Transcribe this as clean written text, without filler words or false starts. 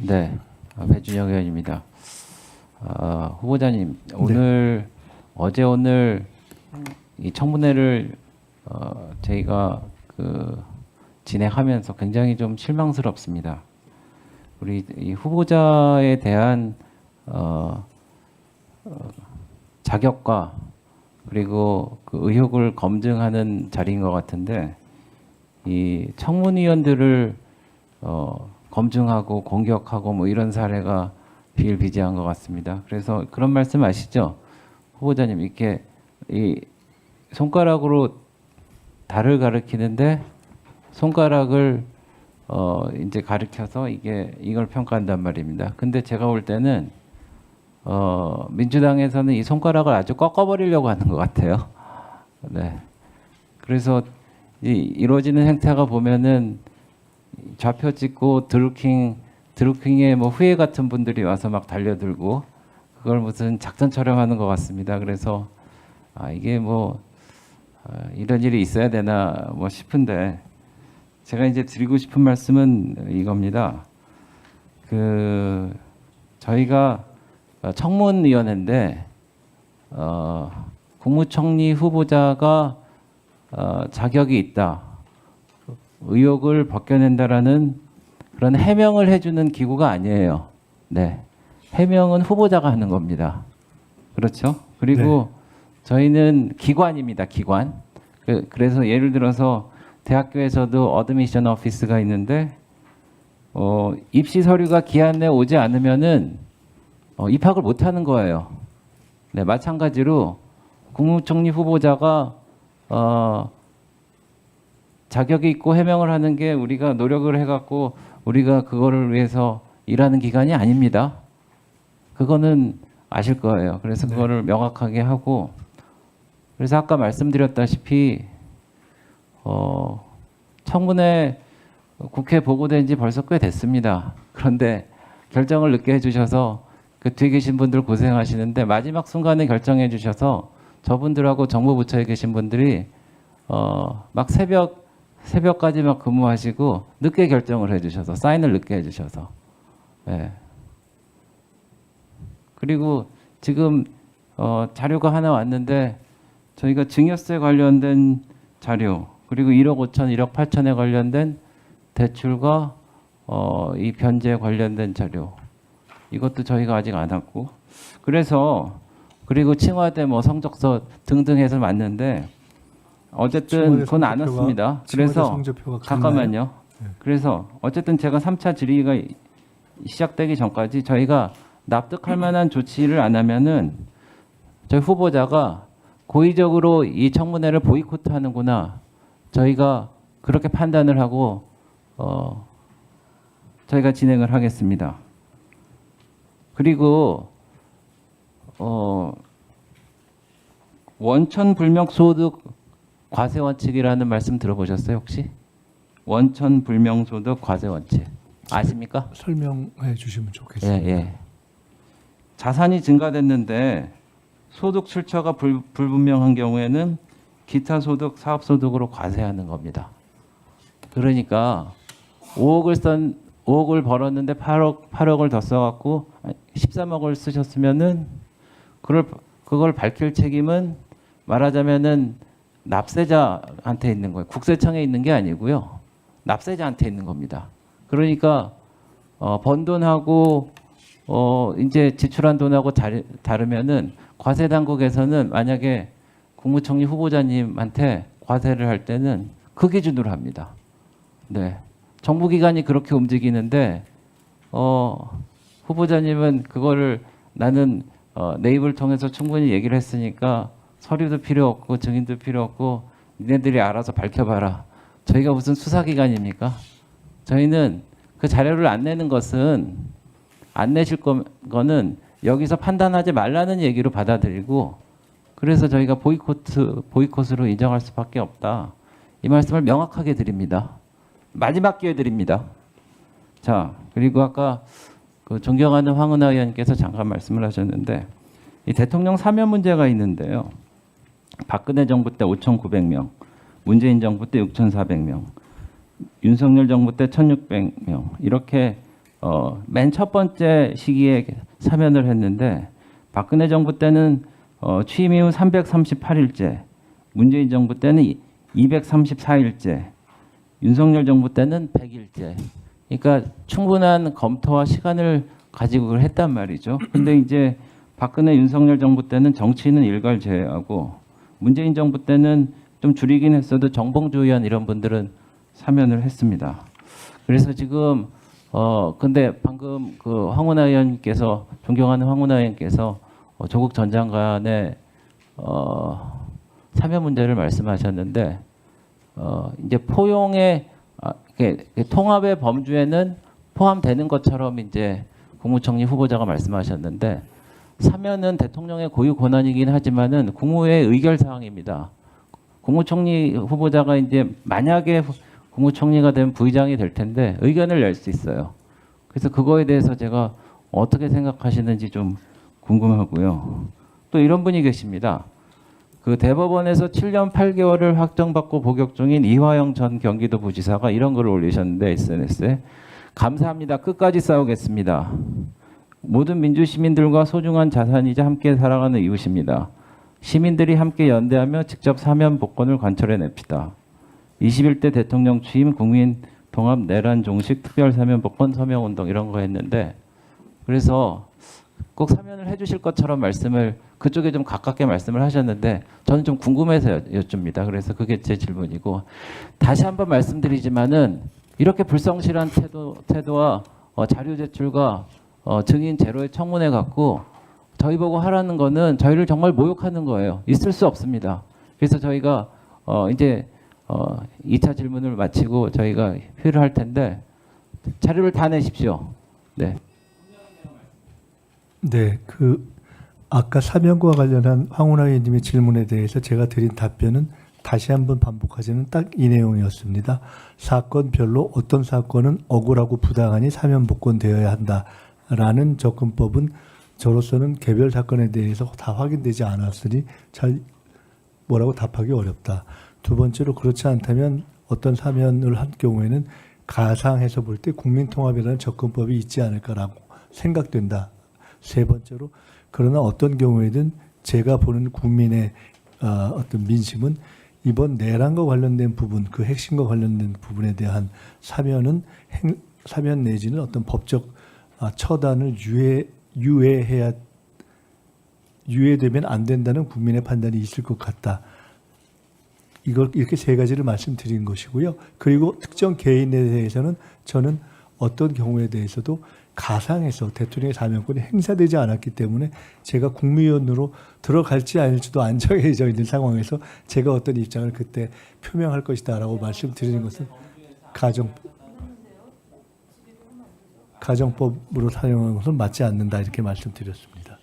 네, 배준영 의원입니다. 후보자님, 오늘 어제 오늘 이 청문회를 저희가 진행하면서 굉장히 좀 실망스럽습니다. 우리 이 후보자에 대한 자격과 그리고 그 의혹을 검증하는 자리인 것 같은데 이 청문위원들을 검증하고 공격하고 뭐 이런 사례가 비일비재한 것 같습니다. 그래서 그런 말씀 아시죠? 후보자님, 이렇게 이 손가락으로 달을 가리키는데 손가락을 이제 가리켜서 이걸 평가한단 말입니다. 근데 제가 볼 때는 민주당에서는 이 손가락을 아주 꺾어버리려고 하는 것 같아요. 네. 그래서 이루어지는 행태가 보면은 좌표 찍고 드루킹의 뭐 후예 같은 분들이 와서 막 달려들고 그걸 무슨 작전처럼 하는 것 같습니다. 그래서 이게 뭐 이런 일이 있어야 되나 뭐 싶은데 제가 이제 드리고 싶은 말씀은 이겁니다. 저희가 청문위원회인데 국무총리 후보자가 자격이 있다, 의혹을 벗겨낸다라는 그런 해명을 해주는 기구가 아니에요. 네, 해명은 후보자가 하는 겁니다. 그렇죠? 그리고 저희는 기관입니다. 기관. 그래서 예를 들어서 대학교에서도 어드미션 오피스가 있는데 입시 서류가 기한 내에 오지 않으면은 입학을 못 하는 거예요. 네, 마찬가지로 국무총리 후보자가 자격이 있고 해명을 하는 게 우리가 노력을 해갖고 우리가 그거를 위해서 일하는 기관이 아닙니다. 그거는 아실 거예요. 그래서 그거를 명확하게 하고, 그래서 아까 말씀드렸다시피 청문회 국회 보고된 지 벌써 꽤 됐습니다. 그런데 결정을 늦게 해주셔서 그 뒤에 계신 분들 고생하시는데 마지막 순간에 결정해 주셔서 저분들하고 정부 부처에 계신 분들이 막 새벽까지 막 근무하시고 늦게 결정을 해주셔서 사인을 늦게 해주셔서 그리고 지금 자료가 하나 왔는데 저희가 증여세 관련된 자료 그리고 1억 5천, 1억 8천에 관련된 대출과 이 변제에 관련된 자료 이것도 저희가 아직 안 왔고 그래서 그리고 칭화대 뭐 성적서 등등 해서 맞는데 어쨌든 그건 안 왔습니다. 그래서 잠깐만요. 그래서 어쨌든 제가 3차 질의가 시작되기 전까지 저희가 납득할 만한 조치를 안 하면은 저희 후보자가 고의적으로 이 청문회를 보이콧하는구나. 저희가 그렇게 판단을 하고 저희가 진행을 하겠습니다. 그리고 원천 불명 소득 과세 원칙이라는 말씀 들어보셨어요 혹시? 원천 불명 소득 과세 원칙 아십니까? 설명해 주시면 좋겠습니다. 예. 자산이 증가됐는데 소득 출처가 불분명한 경우에는 기타 소득, 사업 소득으로 과세하는 겁니다. 그러니까 5억을 벌었는데 8억을 더 써갖고 13억을 쓰셨으면은 그걸 밝힐 책임은 말하자면은 납세자한테 있는 거예요. 국세청에 있는 게 아니고요. 납세자한테 있는 겁니다. 그러니까 번 돈하고 이제 지출한 돈하고 다르면은 과세 당국에서는 만약에 국무총리 후보자님한테 과세를 할 때는 그 기준으로 합니다. 네. 정부기관이 그렇게 움직이는데 후보자님은 그거를 나는 내 입을 통해서 충분히 얘기를 했으니까 서류도 필요 없고 증인도 필요 없고 니네들이 알아서 밝혀봐라. 저희가 무슨 수사기관입니까? 저희는 그 자료를 안 내는 것은 안 내실 거는 여기서 판단하지 말라는 얘기로 받아들이고 그래서 저희가 보이콧으로 인정할 수밖에 없다. 이 말씀을 명확하게 드립니다. 마지막 기회 드립니다. 자, 그리고 아까 그 존경하는 황운하 의원께서 잠깐 말씀을 하셨는데 이 대통령 사면 문제가 있는데요. 박근혜 정부 때 5,900명, 문재인 정부 때 6,400명, 윤석열 정부 때 1,600명 이렇게 맨 첫 번째 시기에 사면을 했는데 박근혜 정부 때는 취임 이후 338일째, 문재인 정부 때는 234일째, 윤석열 정부 때는 100일째. 그러니까 충분한 검토와 시간을 가지고 그걸 했단 말이죠. 근데 이제 박근혜 윤석열 정부 때는 정치인은 일괄 제외하고 문재인 정부 때는 좀 줄이긴 했어도 정봉주 의원 이런 분들은 사면을 했습니다. 그래서 지금 근데 방금 그 황운하 의원께서 존경하는 황운하 의원께서 조국 전 장관의 사면 문제를 말씀하셨는데 이제 포용의 통합의 범주에는 포함되는 것처럼 이제 국무총리 후보자가 말씀하셨는데 사면은 대통령의 고유 권한이긴 하지만은 국무회의 의결 사항입니다. 국무총리 후보자가 이제 만약에 국무총리가 되면 부의장이 될 텐데 의견을 낼 수 있어요. 그래서 그거에 대해서 제가 어떻게 생각하시는지 좀 궁금하고요. 또 이런 분이 계십니다. 그 대법원에서 7년 8개월을 확정받고 복역 중인 이화영 전 경기도부지사가 이런 글을 올리셨는데 SNS에 감사합니다. 끝까지 싸우겠습니다. 모든 민주시민들과 소중한 자산이자 함께 살아가는 이웃입니다. 시민들이 함께 연대하며 직접 사면 복권을 관철해냅시다. 21대 대통령 취임 국민 통합 내란 종식 특별 사면 복권 서명 운동 이런 거 했는데 그래서 꼭 사면을 해주실 것처럼 말씀을 그쪽에 좀 가깝게 말씀을 하셨는데 저는 좀 궁금해서 여쭙니다. 그래서 그게 제 질문이고 다시 한번 말씀드리지만은 이렇게 불성실한 태도와 자료 제출과 증인 제로의 청문회 갖고 저희 보고 하라는 거는 저희를 정말 모욕하는 거예요. 있을 수 없습니다. 그래서 저희가 이제 2차 질문을 마치고 저희가 회의를 할 텐데 자료를 다 내십시오. 네. 네, 아까 사면과 관련한 황운하 의원님의 질문에 대해서 제가 드린 답변은 다시 한번 반복하자면 딱 이 내용이었습니다. 사건별로 어떤 사건은 억울하고 부당하니 사면 복권되어야 한다라는 접근법은 저로서는 개별 사건에 대해서 다 확인되지 않았으니 잘 뭐라고 답하기 어렵다. 두 번째로 그렇지 않다면 어떤 사면을 한 경우에는 가상해서 볼 때 국민통합이라는 접근법이 있지 않을까라고 생각된다. 세 번째로 그러나 어떤 경우에든 제가 보는 국민의 어떤 민심은 이번 내란과 관련된 부분, 그 핵심과 관련된 부분에 대한 사면 내지는 어떤 법적 처단을 유예되면 안 된다는 국민의 판단이 있을 것 같다. 이렇게 세 가지를 말씀드린 것이고요. 그리고 특정 개인에 대해서는 저는 어떤 경우에 대해서도 가상에서 대통령의 사면권이 행사되지 않았기 때문에 제가 국무위원으로 들어갈지 아닐지도 안 정해져 있는 상황에서 제가 어떤 입장을 그때 표명할 것이다라고 말씀드리는 것은 가정법으로 사용하는 것은 맞지 않는다 이렇게 말씀드렸습니다.